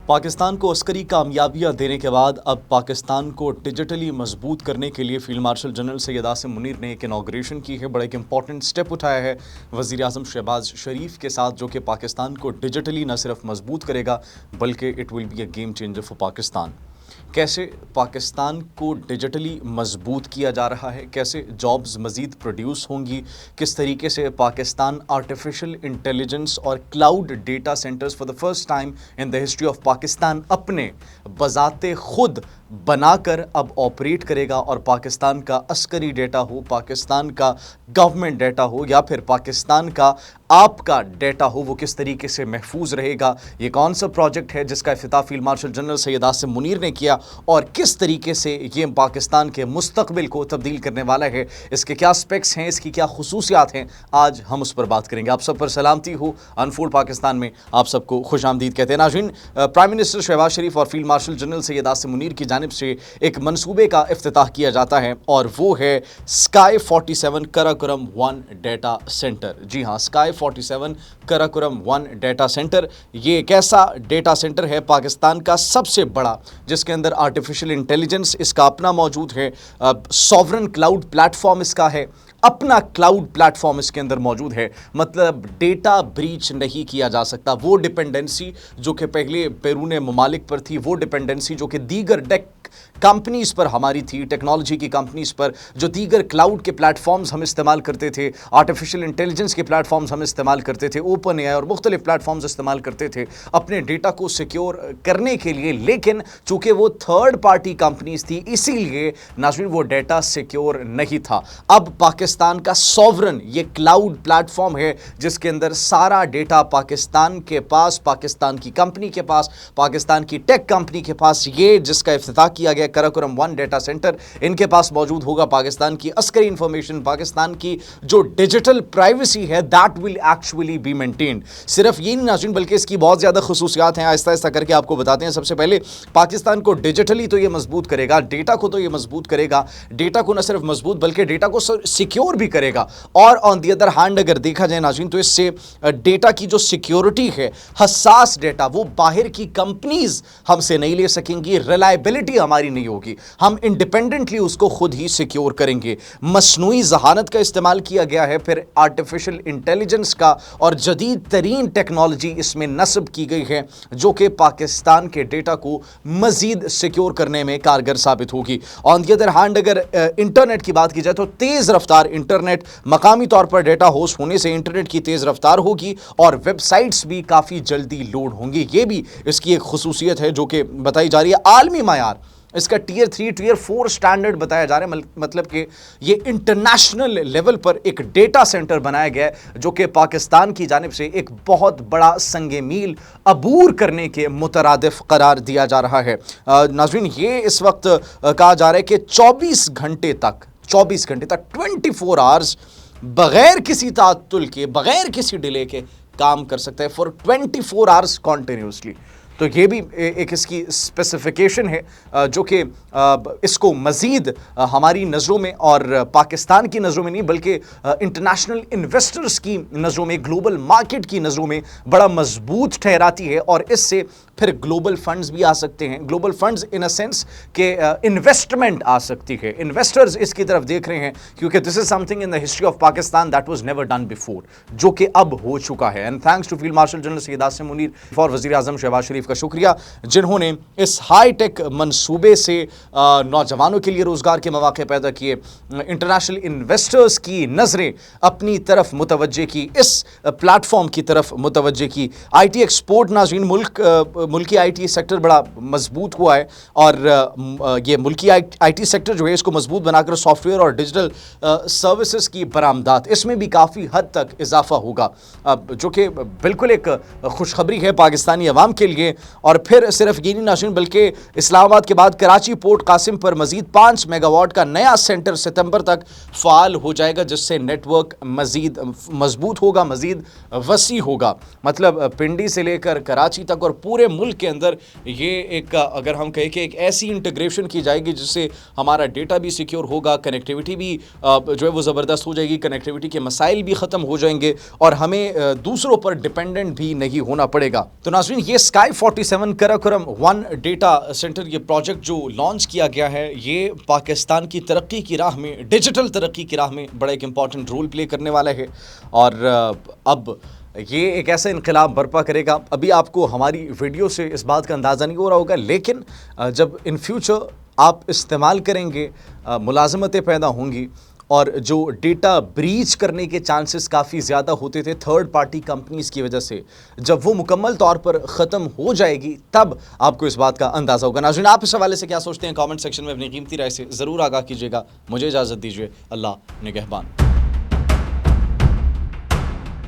پاکستان کو عسکری کامیابیاں دینے کے بعد اب پاکستان کو ڈیجیٹلی مضبوط کرنے کے لیے field marshal general Syed Asim Munir نے ایک انوگریشن کی ہے، بڑا ایک امپورٹنٹ سٹیپ اٹھایا ہے وزیر اعظم شہباز شریف کے ساتھ، جو کہ پاکستان کو ڈیجیٹلی نہ صرف مضبوط کرے گا بلکہ it will be a game changer for Pakistan. کیسے پاکستان کو ڈیجیٹلی مضبوط کیا جا رہا ہے، کیسے جابز مزید پروڈیوس ہوں گی، کس طریقے سے پاکستان آرٹیفیشل انٹیلیجنس اور cloud data centres for the first time in the history of Pakistan اپنے بذات خود بنا کر اب آپریٹ کرے گا، اور پاکستان کا عسکری ڈیٹا ہو، پاکستان کا گورنمنٹ ڈیٹا ہو یا پھر پاکستان کا آپ کا ڈیٹا ہو، وہ کس طریقے سے محفوظ رہے گا۔ یہ کون سا پروجیکٹ ہے جس کا افتتاح field marshal general Syed Asim Munir نے کیا، اور کس طریقے سے یہ پاکستان کے مستقبل کو تبدیل کرنے والا ہے، اس کے کیا اسپیکس ہیں، اس کی کیا خصوصیات ہیں، آج ہم اس پر بات کریں گے۔ آپ سب پر سلامتی ہو، انفولڈ پاکستان میں آپ سب کو خوش آمدید کہتے ہیں۔ ناظرین، پرائم منسٹر شہباز شریف اور field marshal general Syed Asim Munir کی جانب سے ایک منصوبے کا افتتاح کیا جاتا ہے، اور وہ ہے اسکائی 47 کراکورم 1 ڈیٹا سینٹر۔ جی ہاں، اسکائی 47 کراکورم 1 ڈیٹا سینٹر، یہ ایک ایسا ڈیٹا سینٹر ہے پاکستان کا سب سے بڑا، جس کے اندر آرٹیفیشل انٹیلیجنس اس کا اپنا موجود ہے، سوورن کلاؤڈ پلیٹ فارم اس کا ہے، اپنا کلاؤڈ پلیٹ فارم اس کے اندر موجود ہے، مطلب ڈیٹا بریچ نہیں کیا جا سکتا۔ وہ ڈپینڈنسی جو کہ پہلے بیرون ممالک پر تھی، وہ ڈپینڈنسی جو کہ دیگر کمپنیز پر ہماری تھی، ٹیکنالوجی کی کمپنیز پر، جو دیگر کلاؤڈ کے پلیٹ فارمز ہم استعمال کرتے تھے، آرٹیفیشل انٹیلیجنس کے پلیٹ فارمز ہم استعمال کرتے تھے، اوپن اے آئی اور مختلف پلیٹ فارمز استعمال کرتے تھے اپنے ڈیٹا کو سیکیور کرنے کے لیے، لیکن چونکہ وہ تھرڈ پارٹی کمپنیز تھی، اسی لیے ناظرین وہ ڈیٹا سیکیور نہیں تھا۔ اب پاکستان کا سوورن یہ کلاؤڈ پلیٹ فارم ہے، جس کے اندر سارا ڈیٹا پاکستان کے پاس، پاکستان کی کمپنی کے پاس، پاکستان کی ٹیک کمپنی کے پاس، یہ جس کا افتتاح کیا گیا کراکورم 1 ڈیٹا سینٹر، ان کے پاس موجود ہوگا پاکستان کی عسکری انفارمیشن، پاکستان کی جو ڈیجیٹل پرائیویسی ہے that will actually be maintained. صرف یہ نہیں ناظرین، بلکہ اس کی بہت زیادہ خصوصیات ہیں، آہستہ آہستہ کر کے آپ کو بتاتے ہیں۔ سب سے پہلے پاکستان کو ڈیجیٹلی تو یہ مضبوط کرے گا، ڈیٹا کو تو یہ مضبوط کرے گا، ڈیٹا کو نہ صرف مضبوط بلکہ ڈیٹا کو سیکیور بھی کرے گا، اور آن دی ادر ہینڈ اگر دیکھا جائے ناظرین تو اس سے ڈیٹا کی جو سیکیورٹی ہے، حساس ڈیٹا وہ باہر کی کمپنیز ہم سے نہیں لے سکیں گی، ریلائبلٹی ہماری نہیں ہوگی، ہم انڈیپینڈنٹلی اس کو خود ہی سیکیور کریں گے۔ مصنوعی ذہانت کا استعمال کیا گیا ہے، پھر آرٹیفیشل انٹیلیجنس کا، اور جدید ترین ٹیکنالوجی اس میں نصب کی گئی ہے، جو کہ پاکستان کے ڈیٹا کو مزید سیکیور کرنے میں کارگر ثابت ہوگی۔ آن دی ادر ہینڈ اگر انٹرنیٹ کی بات کی جائے تو تیز رفتار انٹرنیٹ، مقامی طور پر ڈیٹا ہوسٹ ہونے سے انٹرنیٹ کی تیز رفتار ہوگی، اور ویب سائٹس بھی کافی جلدی لوڈ ہوں گی۔ یہ بھی اس کی ایک خصوصیت ہے جو کہ بتائی جا رہی ہے۔ عالمی معیار اس کا ٹیئر 3 ٹیئر 4 سٹینڈرڈ بتایا جا رہا ہے، مطلب کہ یہ انٹرنیشنل لیول پر ایک ڈیٹا سینٹر بنایا گیا ہے، جو کہ پاکستان کی جانب سے ایک بہت بڑا سنگ میل عبور کرنے کے مترادف قرار دیا جا رہا ہے۔ ناظرین، یہ اس وقت کہا جا رہا ہے کہ 24 گھنٹے تک 24 آورز بغیر کسی تعطل کے، بغیر کسی ڈیلے کے کام کر سکتا ہے فار 24 آورز کنٹینیوسلی۔ تو یہ بھی ایک اس کی اسپیسیفیکیشن ہے، جو کہ اس کو مزید ہماری نظروں میں اور پاکستان کی نظروں میں نہیں بلکہ انٹرنیشنل انویسٹرز کی نظروں میں، گلوبل مارکیٹ کی نظروں میں بڑا مضبوط ٹھہراتی ہے، اور اس سے پھر گلوبل فنڈز بھی آ سکتے ہیں، global funds in a sense کہ انویسٹمنٹ آ سکتی ہے، انویسٹرز اس کی طرف دیکھ رہے ہیں، کیونکہ this is something in the history of Pakistan that was never done before, جو کہ اب ہو چکا ہے۔ And thanks to field marshal general Syed Asim Munir اور وزیر اعظم شہباز شریف کا شکریہ، جنہوں نے اس ہائی ٹیک منصوبے سے نوجوانوں کے لیے روزگار کے مواقع پیدا کیے، انٹرنیشنل انویسٹرز کی نظریں اپنی طرف متوجہ کی، اس پلیٹ فارم کی طرف متوجہ کی۔ آئی ٹی ایکسپورٹ ناظرین، ملکی آئی ٹی سیکٹر بڑا مضبوط ہوا ہے، اور یہ ملکی آئی ٹی سیکٹر جو ہے اس کو مضبوط بنا کر سافٹ ویئر اور ڈیجیٹل سروسز کی برآمدات، اس میں بھی کافی حد تک اضافہ ہوگا، جو کہ بالکل ایک خوشخبری ہے پاکستانی عوام کے لیے۔ اور پھر صرف یہ نہیں ناظرین، بلکہ اسلام آباد کے بعد کراچی پورٹ قاسم پر مزید 5 میگا واٹ کا نیا سینٹر ستمبر تک فعال ہو جائے گا، جس سے نیٹ ورک مزید مضبوط ہوگا، مزید وسیع ہوگا، مطلب پنڈی سے لے کر کراچی تک اور پورے ملک کے اندر یہ ایک اگر ہم کہیں کہ ایک ایسی انٹیگریشن کی جائے گی جس سے ہمارا ڈیٹا بھی سیکیور ہوگا, کنیکٹیوٹی بھی جو ہے وہ زبردست ہو جائے گی, کنیکٹیوٹی کے مسائل بھی ختم ہو جائیں گے اور ہمیں دوسروں پر ڈیپینڈنٹ بھی نہیں ہونا پڑے گا. تو ناظرین, یہ اسکائی 47 کراکورم 1 ڈیٹا سینٹر, یہ پروجیکٹ جو لانچ کیا گیا ہے, یہ پاکستان کی ترقی کی راہ میں, ڈیجیٹل ترقی کی راہ میں بڑا ایک امپورٹنٹ رول پلے کرنے والا ہے اور اب یہ ایک ایسا انقلاب برپا کرے گا. ابھی آپ کو ہماری ویڈیو سے اس بات کا اندازہ نہیں ہو رہا ہوگا, لیکن جب ان فیوچر آپ استعمال کریں گے ملازمتیں پیدا ہوں گی اور جو ڈیٹا بریچ کرنے کے چانسز کافی زیادہ ہوتے تھے تھرڈ پارٹی کمپنیز کی وجہ سے, جب وہ مکمل طور پر ختم ہو جائے گی تب آپ کو اس بات کا اندازہ ہوگا. ناظرین, آپ اس حوالے سے کیا سوچتے ہیں؟ کامنٹ سیکشن میں اپنی قیمتی رائے سے ضرور آگاہ کیجیے گا. مجھے اجازت دیجیے. اللہ نگہبان.